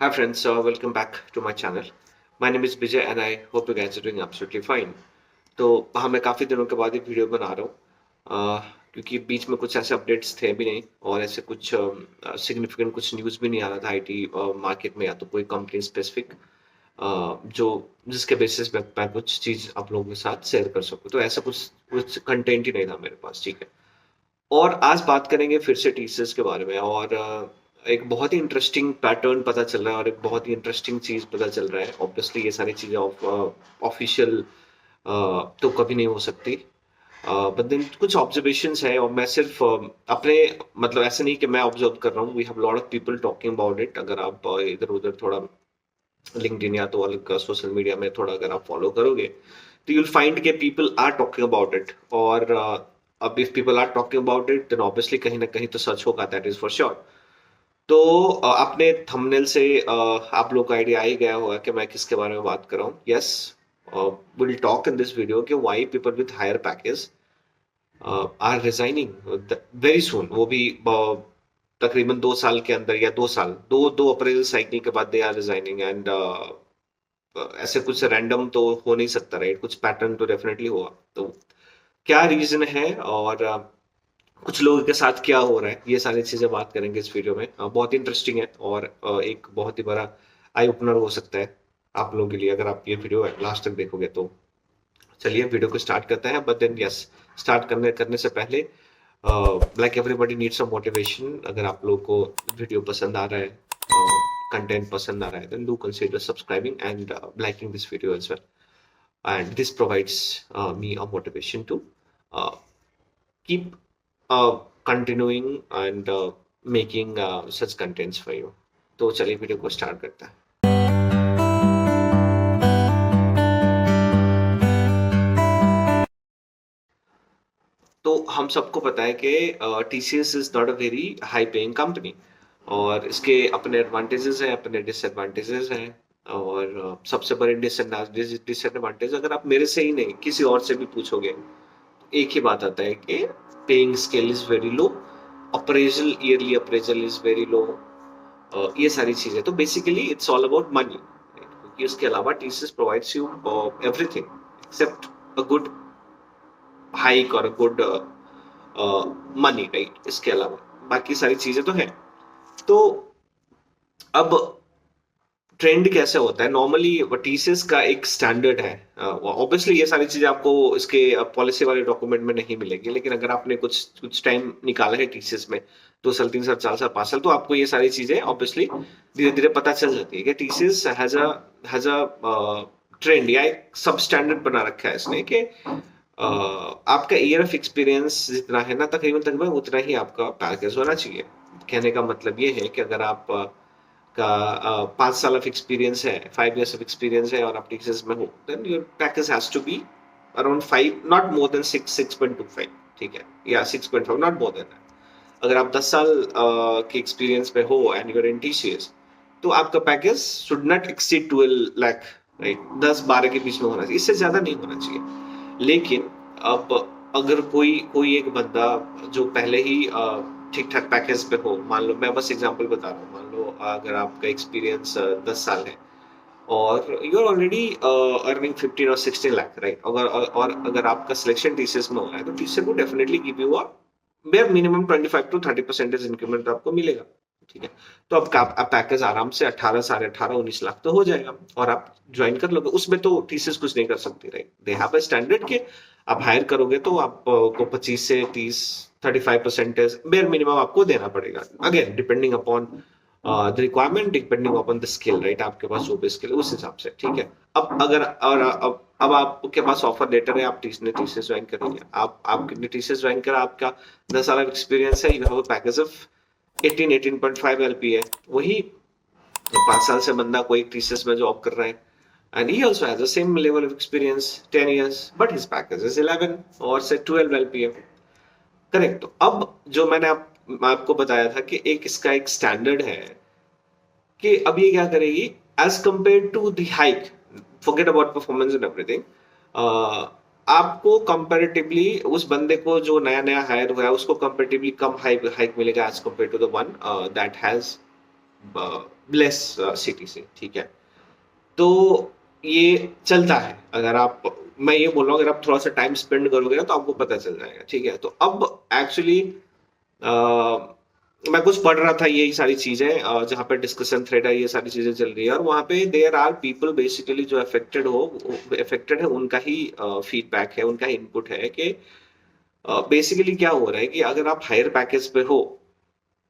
Hi friends, welcome back to my channel. My name is Vijay and I hope you guys are doing absolutely fine. तो हाँ मैं काफ़ी दिनों के बाद ये वीडियो बना रहा हूँ क्योंकि बीच में कुछ ऐसे अपडेट्स थे भी नहीं और ऐसे कुछ सिग्निफिकेंट कुछ न्यूज़ भी नहीं आ रहा था आईटी मार्केट में या तो कोई कंपनी स्पेसिफिक जो जिसके बेसिस पे मैं कुछ चीज़ आप लोगों के साथ शेयर कर सकूँ तो ऐसा कुछ कुछ कंटेंट ही नहीं था मेरे पास ठीक है। और आज बात करेंगे फिर से टीचर्स के बारे में और एक बहुत ही इंटरेस्टिंग पैटर्न पता चल रहा है और एक बहुत ही इंटरेस्टिंग चीज़ पता चल रहा है। ऑब्वियसली ये सारी चीज़ें ऑफिशियल तो कभी नहीं हो सकती। बट देन कुछ ऑब्जर्वेशंस है और मैं सिर्फ अपने मतलब ऐसा नहीं कि मैं ऑब्जर्व कर रहा हूँ। We have lot of people talking about it. अगर आप इधर-उधर थोड़ा लिंक्डइन या तो अलग सोशल मीडिया में थोड़ा अगर आप फॉलो करोगे तो you'll find के people are talking about it और अब if people are talking about it then obviously कहीं ना कहीं तो सच होगा that is for sure। तो आपने थंबनेल से आप लोग को आइडिया आ ही गया होगा कि मैं किसके बारे में बात कर रहा हूँ। Yes, will talk in this video कि why people with higher package are resigning very soon, वो भी तकरीबन 2 साल के अंदर या 2 साल दो अप्रेजल साइकिल के बाद दे आर रिजाइनिंग एंड ऐसे कुछ रैंडम तो हो नहीं सकता राइट, कुछ पैटर्न तो डेफिनेटली होगा। तो क्या रीजन है और कुछ लोगों के साथ क्या हो रहा है, ये सारी चीजें बात करेंगे इस वीडियो में। बहुत इंटरेस्टिंग है और एक बहुत ही बड़ा आई ओपनर हो सकता है आप लोगों के लिए अगर आप ये वीडियो लास्ट तक देखोगे तो। चलिए वीडियो को स्टार्ट करते हैं। बट देन यस, स्टार्ट करने करने से पहले like everybody needs some motivation. अगर आप लोगों को वीडियो पसंद आ रहा है, कंटेंट पसंद आ रहा है, then do consider subscribing and liking this video as well. And this provides me a motivation to uh, keep continuing and making such contents for you। तो चलिए वीडियो को स्टार्ट करते हैं। तो हम सबको पता है कि TCS is not a very high paying company और इसके अपने एडवांटेजेस हैं, अपने डिसएडवांटेजेस हैं। और सबसे बड़े डिसएडवांटेज अगर आप मेरे से ही नहीं किसी और से भी पूछोगे, एक ही बात आता है कि paying scale is very low, appraisal yearly appraisal is very low. ये सारी चीजें तो basically it's all about money, क्योंकि उसके अलावा TCS provides you everything except a good hike और अ गुड मनी राइट। इसके अलावा बाकी सारी चीजें तो है। तो अब ट्रेंड कैसे होता है नॉर्मली, टीसीएस का एक स्टैंडर्ड है। ऑब्वियसली ये सारी चीजें आपको इसके पॉलिसी वाले डॉक्यूमेंट में नहीं मिलेगी, लेकिन अगर आपने कुछ कुछ टाइम निकाला है टीसीएस में, 2 साल 3 साल 4 साल 5 साल, तो आपको ये सारी चीजें ऑब्वियसली धीरे धीरे पता चल जाती है कि टीसीएस हैज अ ट्रेंड या एक सब स्टैंडर्ड बना रखा है इसने कि आपका ईयर ऑफ एक्सपीरियंस जितना है ना, तकरीबन तकरीबन उतना ही आपका पैकेज होना चाहिए। कहने का मतलब ये है कि अगर आप का 5 साल ऑफ एक्सपीरियंस है, 5 years ऑफ एक्सपीरियंस है और आप टीचर्स में हो, then your package has to be around 5, not more than 6.25। ठीक है, या 6.5, नॉट मोर देन दैट। अगर आप 10 साल के एक्सपीरियंस पे हो एंड यूर इन टीसीएस, तो आपका package should not exceed 12 lakh right, 10-12 के बीच में होना चाहिए, इससे ज्यादा नहीं होना चाहिए। लेकिन अब अगर कोई कोई एक बंदा जो पहले ही ठीक ठाक पैकेज पे हो, मान लो मैं बस एग्जांपल बता रहा हूँ, मान लो अगर आपका एक्सपीरियंस 10 साल है और you are already earning 15 or 16 lakh right, और अगर आपका सिलेक्शन टीसीएस में हो रहा है तो टीसीएस को definitely give you a bare minimum 25 to 30% increment आपको मिलेगा। ठीक है, तो अब आप पैकेज आराम से 18, 18.5, 19 लाख तो हो जाएगा और आप ज्वाइन कर लोगे। उसमें तो टीसीएस कुछ नहीं कर सकती right, they have a standard के आप हायर करोगे तो आपको 25 से 30, 35% बेयर मिनिमम आपको देना पड़ेगा, again depending upon the requirement, depending upon the skill right, आपके पास जो भी स्किल है उस हिसाब से। ठीक है, अब अगर और अब आपके पास ऑफर लेटर है, आप टीसीएस ज्वाइन करेंगे, आपने टीसीएस ज्वाइन करा, आपका 10 साल का एक्सपीरियंस है, you have a package of 18.5 LPA है। वही 5 साल से बंदा कोई टीसीएस में जॉब कर रहा है and he also has the same level of experience, 10 years, but his package is 11 or say 12 LPA। Correct. तो अब जो मैंने आपको बताया था कि एक इसका एक स्टैंडर्ड है कि अब ये क्या करेगी as compare to the hike, forget about performance and everything, आपको कंपैरेटिवली उस बंदे को जो नया नया हायर हुआ है उसको कंपैरेटिवली कम हाइक हाइक मिलेगा as compare to the one that has less city से, ठीक है। तो ये चलता है, अगर आप, मैं ये बोल रहा हूँ, अगर आप थोड़ा सा टाइम स्पेंड करोगे ना तो आपको पता चल जाएगा, ठीक है। तो अब एक्चुअली मैं कुछ पढ़ रहा था यही सारी चीजें, जहाँ पे डिस्कशन थ्रेड है, ये सारी चीजें चल रही है, और वहाँ पे देयर आर पीपल बेसिकली जो अफेक्टेड है, उनका ही फीडबैक है, उनका इनपुट है कि बेसिकली क्या हो रहा है कि अगर आप हायर पैकेज पे हो,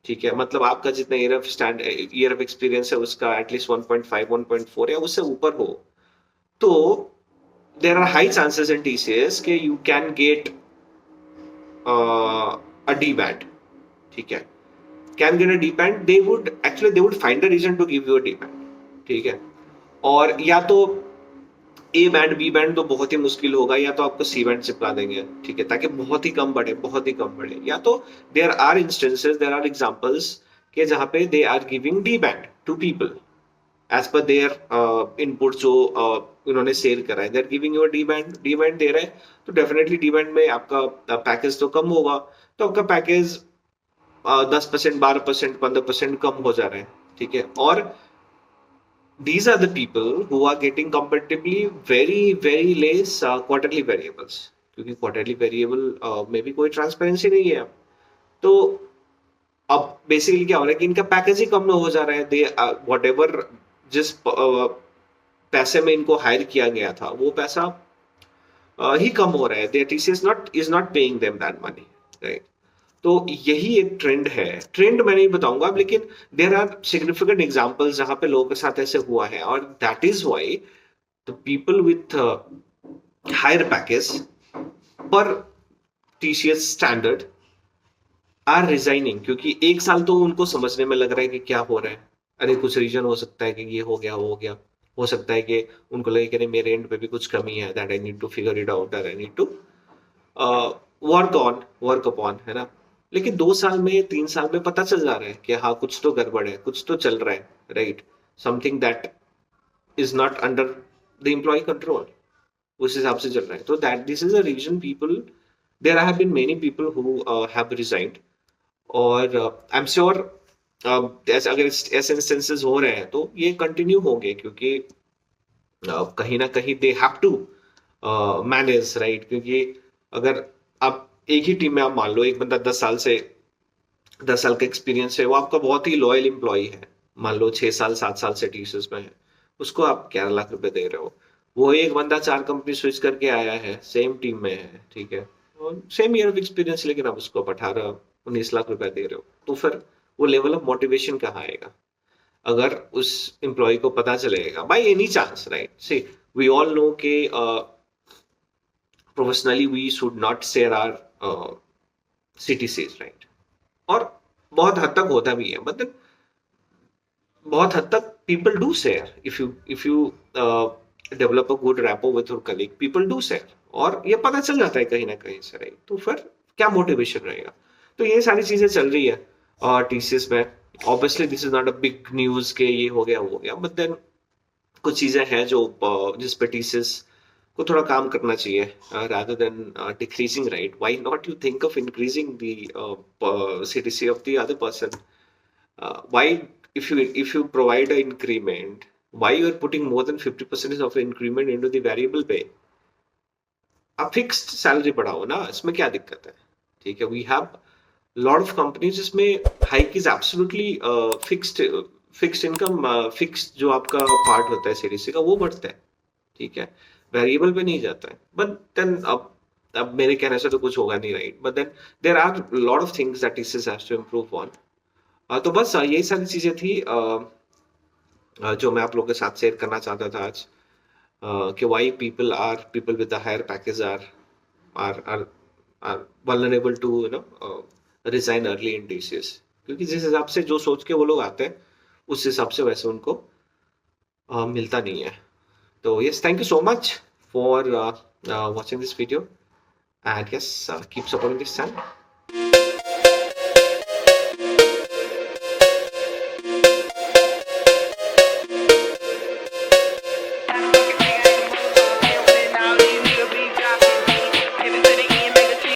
ठीक है, मतलब आपका जितना ईयर ऑफ एक्सपीरियंस है उसका एटलीस्ट 1.5 1.4 या उससे ऊपर हो, तो there are high chances in TCS के you can get a D band, ठीक है। Can get a D band, they would find a reason to give you a D band, ठीक है। और या तो ए बैंड बी बैंड तो बहुत ही मुश्किल होगा, या तो आपको सी बैंड चिपका देंगे, ठीक है, ताकि बहुत ही कम बढ़े, बहुत ही कम बढ़े। या तो देर आर एग्जांपल्स के जहां पे they are giving D band to people as per their input जो उन्होंने शेयर करा है, they're giving your D band दे रहे हैं, तो डेफिनेटली डी बैंड में आपका पैकेज तो कम होगा, तो आपका पैकेज 10% 12% 15% कम हो जा रहे हैं, ठीक है। और these are the people who are getting comparatively very less quarterly variables, क्योंकि क्वार्टरली वेरिएबल में भी कोई ट्रांसपेरेंसी नहीं है। तो अब बेसिकली क्या हो रहा है कि इनका पैकेज ही कम हो जा रहा है, दे वट एवर, जिस पैसे में इनको हायर किया गया था वो पैसा ही कम हो रहा है, there TCS not is not paying them that money, right. तो यही एक ट्रेंड है, ट्रेंड मैं नहीं बताऊंगा, लेकिन देर आर सिग्निफिकेंट एग्जाम्पल्स जहां पे लोगों के साथ ऐसे हुआ है, और that is why the people with higher package per TCS standard are resigning, क्योंकि एक साल तो उनको समझने में लग रहा है कि क्या हो रहा है, अरे कुछ रीजन हो सकता है कि ये हो गया, हो गया, हो सकता है कि उनको लगे कि नहीं मेरे एंड पे भी कुछ कमी है, that I need to figure it out, I need to work upon, है ना। लेकिन 2 साल में 3 साल में पता चल जा रहा है कि हाँ कुछ तो गड़बड़ है, कुछ तो चल रहा है, right, something that is not under the employ control, उस हिसाब से चल रहा है। तो that this is a reason people, there have been many people who have resigned, और आई एम श्योर अगर ऐसे इंस्टेंसेस हो रहे हैं तो ये कंटिन्यू होंगे, क्योंकि कहीं ना कहीं they have to manage, right. क्योंकि अगर आप एक ही टीम में, आप मान लो एक बंदा 10 साल का एक्सपीरियंस है, वो आपका बहुत ही लॉयल एम्प्लॉय है, मान लो 6 साल 7 साल से टीसीएस में है, उसको आप 11 लाख रुपए दे रहे हो। वो एक बंदा 4 कंपनी स्विच करके आया है, सेम टीम में है, ठीक है, और सेम ईयर ऑफ एक्सपीरियंस, लेकिन आप उसको आप 18 19 लाख रुपए दे रहे हो, तो फिर वो लेवल ऑफ मोटिवेशन कहाँ आएगा, अगर उस एम्प्लॉय को पता चलेगा by any chance, right. See, we all know के professionally we should not share our CTCs, right. और बहुत हद तक होता भी है, मतलब बहुत हद तक people do share, if you develop a good rapport with your colleague, people do share, और ये पता चल जाता है कहीं ना कहीं से, राइट। तो फिर क्या मोटिवेशन रहेगा। तो ये सारी चीजें चल रही है टीसीएस में। Obviously this is not a big news के ये हो गया, बट देन कुछ चीजें हैं जो जिस पे टीसीएस को थोड़ा काम करना चाहिए, rather than decreasing, right? Why not you think of increasing the CTC of the other person? Why, if you provide an increment, why you are putting more than 50% of increment into the variable pay? आप fixed salary बढ़ाओ ना, इसमें क्या दिक्कत है, ठीक है। We have lot of companies जिसमें hike is absolutely fixed, fixed income, fixed जो आपका पार्ट होता है सीटीसी का वो बढ़ता है, ठीक है, वेरिएबल पे नहीं जाता है। बट देन अब मेरे कहने से तो कुछ होगा नहीं, right. But then there are lot of things that TCS has to improve on. तो बस यही सारी चीजें थी जो मैं आप लोगों के साथ शेयर करना चाहता था आज, कि why people with the higher package are are are vulnerable to resign early in TCS, क्योंकि जिस हिसाब से जो सोच के वो लोग आते हैं उस हिसाब से वैसे उनको मिलता नहीं है। So yes, thank you so much for watching this video, and yes, keep supporting this channel.